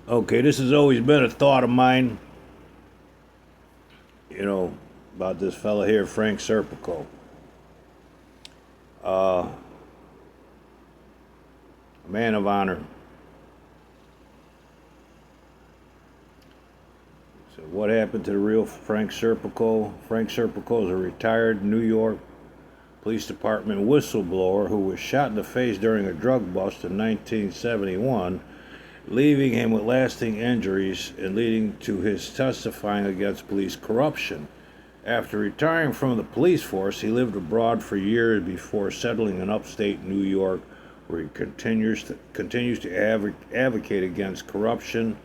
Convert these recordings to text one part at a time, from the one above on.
Okay, this has always been a thought of mine, you know, about this fella here, Frank Serpico. A man of honor. So, what happened to the real Frank Serpico? Frank Serpico is a retired New York Police Department whistleblower who was shot in the face during a drug bust in 1971, leaving him with lasting injuries and leading to his testifying against police corruption. After retiring from the police force, he lived abroad for years before settling in upstate New York, where he continues to advocate against corruption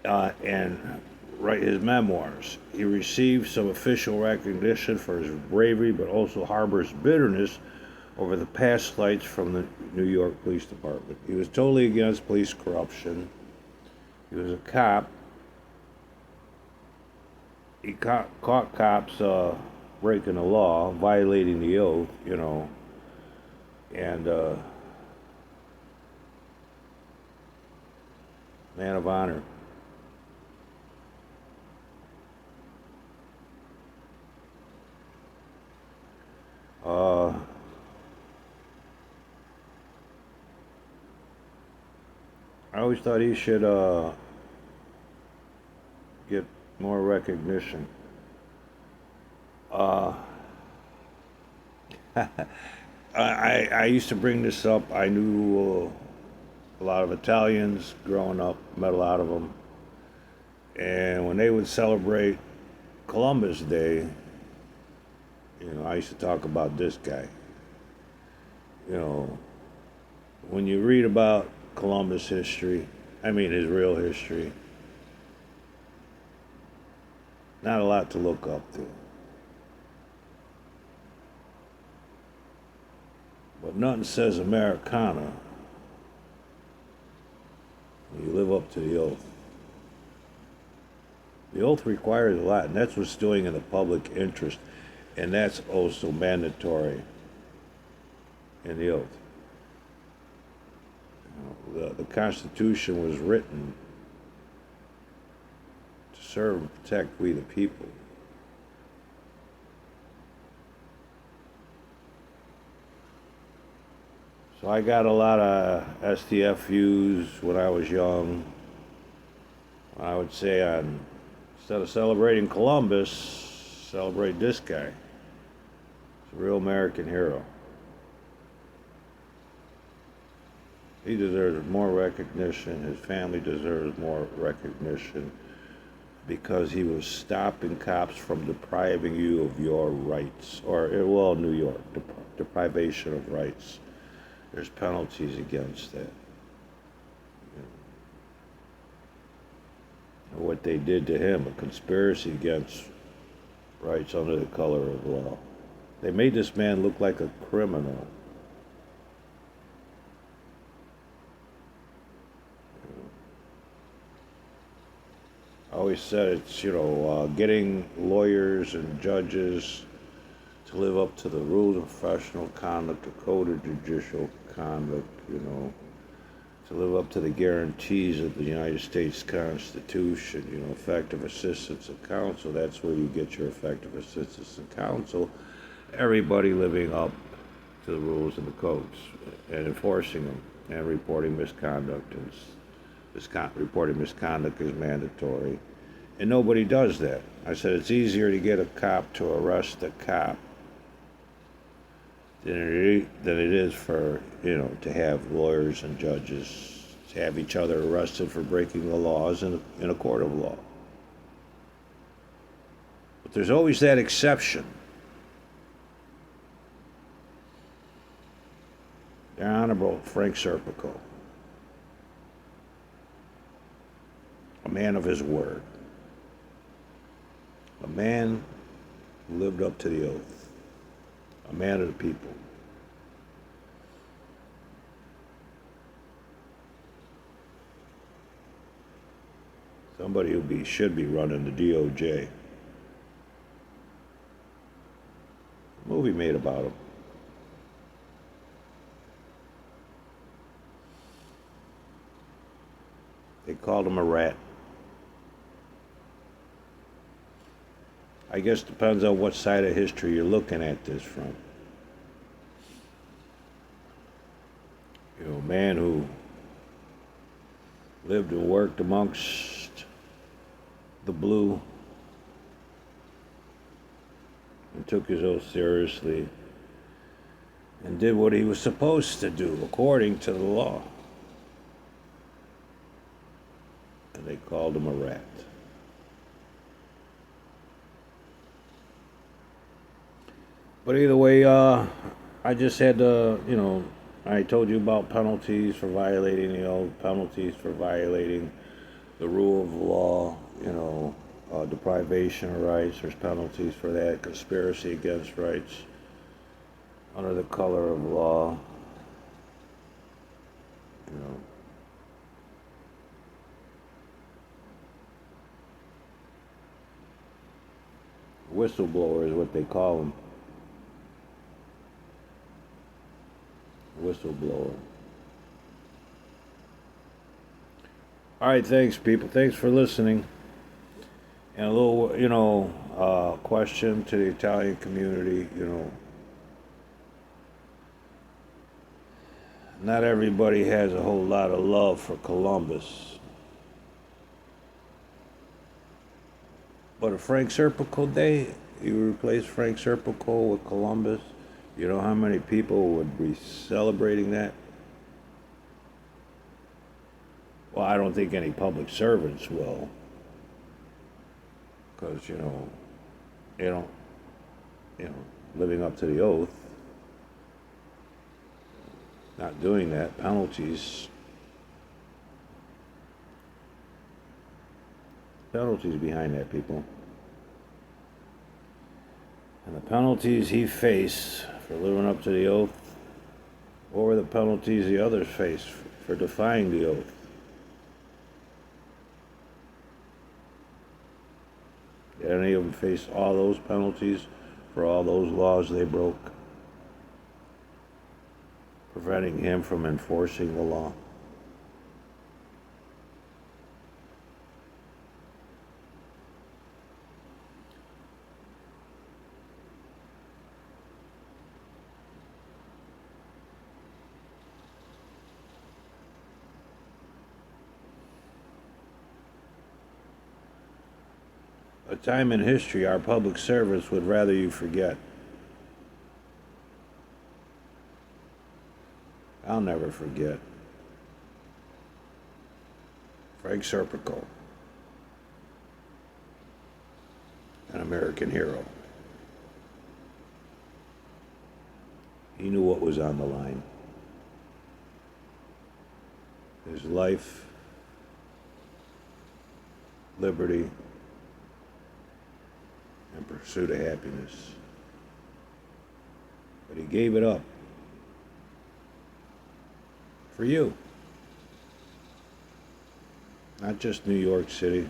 and write his memoirs. He received some official recognition for his bravery, but also harbors bitterness over the past slights from the New York Police Department. He was totally against police corruption. He was a cop. He caught cops breaking the law, violating the oath, and man of honor. Uh, I always thought he should get more recognition. Uh, I used to bring this up. I knew a lot of Italians growing up, met a lot of them, and when they would celebrate Columbus Day, I used to talk about this guy. You know, when you read about Columbus history, I mean his real history, not a lot to look up to. But nothing says Americana when you live up to the oath. The oath requires a lot, and that's what's doing in the public interest, and that's also mandatory in the oath. The Constitution was written to serve and protect we the people. So I got a lot of STF views when I was young. I would say instead of celebrating Columbus, celebrate this guy. He's a real American hero. He deserves more recognition. His family deserves more recognition because he was stopping cops from depriving you of your rights. Well, New York, deprivation of rights. There's penalties against that. What they did to him, a conspiracy against rights under the color of law. They made this man look like a criminal. I always said it's, getting lawyers and judges to live up to the rules of professional conduct, the code of judicial conduct, to live up to the guarantees of the United States Constitution, effective assistance of counsel. That's where you get your effective assistance of counsel. Everybody living up to the rules and the codes and enforcing them and reporting misconduct. And reporting misconduct is mandatory. And nobody does that. I said it's easier to get a cop to arrest a cop than it is for, to have lawyers and judges to have each other arrested for breaking the laws in a court of law. But there's always that exception. The Honorable Frank Serpico, a man of his word, a man who lived up to the oath, a man of the people. Somebody who should be running the DOJ. A movie made about him. They called him a rat. I guess depends on what side of history you're looking at this from. You know, a man who lived and worked amongst the blue and took his oath seriously and did what he was supposed to do according to the law. And they called him a rat. But either way, I just had to, I told you about penalties for violating the oath, penalties for violating the rule of law, deprivation of rights. There's penalties for that, conspiracy against rights under the color of law. Whistleblower is what they call them. Whistleblower. All right, thanks, people. Thanks for listening. And a little, question to the Italian community, not everybody has a whole lot of love for Columbus. But a Frank Serpico Day, you replace Frank Serpico with Columbus, you know how many people would be celebrating that? Well, I don't think any public servants will. Because, they don't, living up to the oath, not doing that, penalties behind that, people. And the penalties he faced for living up to the oath, what were the penalties the others faced for defying the oath? Did any of them face all those penalties for all those laws they broke, preventing him from enforcing the law? A time in history our public servants would rather you forget. I'll never forget. Frank Serpico, an American hero. He knew what was on the line. His life, liberty, and pursuit of happiness. But he gave it up for you. Not just New York City,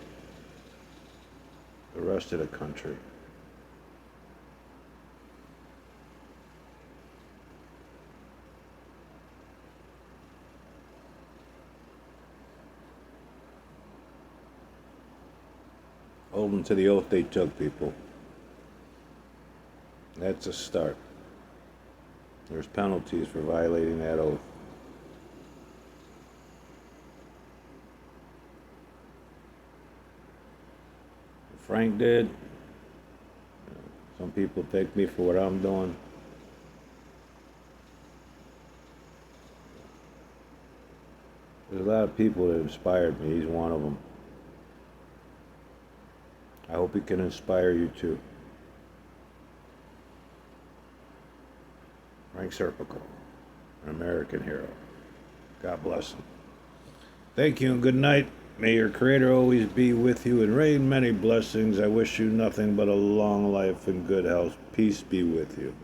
the rest of the country. Hold them to the oath they took, people. That's a start. There's penalties for violating that oath. Frank did. Some people take me for what I'm doing. There's a lot of people that inspired me. He's one of them. I hope he can inspire you too. Frank Serpico, an American hero. God bless him. Thank you and good night. May your Creator always be with you and rain many blessings. I wish you nothing but a long life and good health. Peace be with you.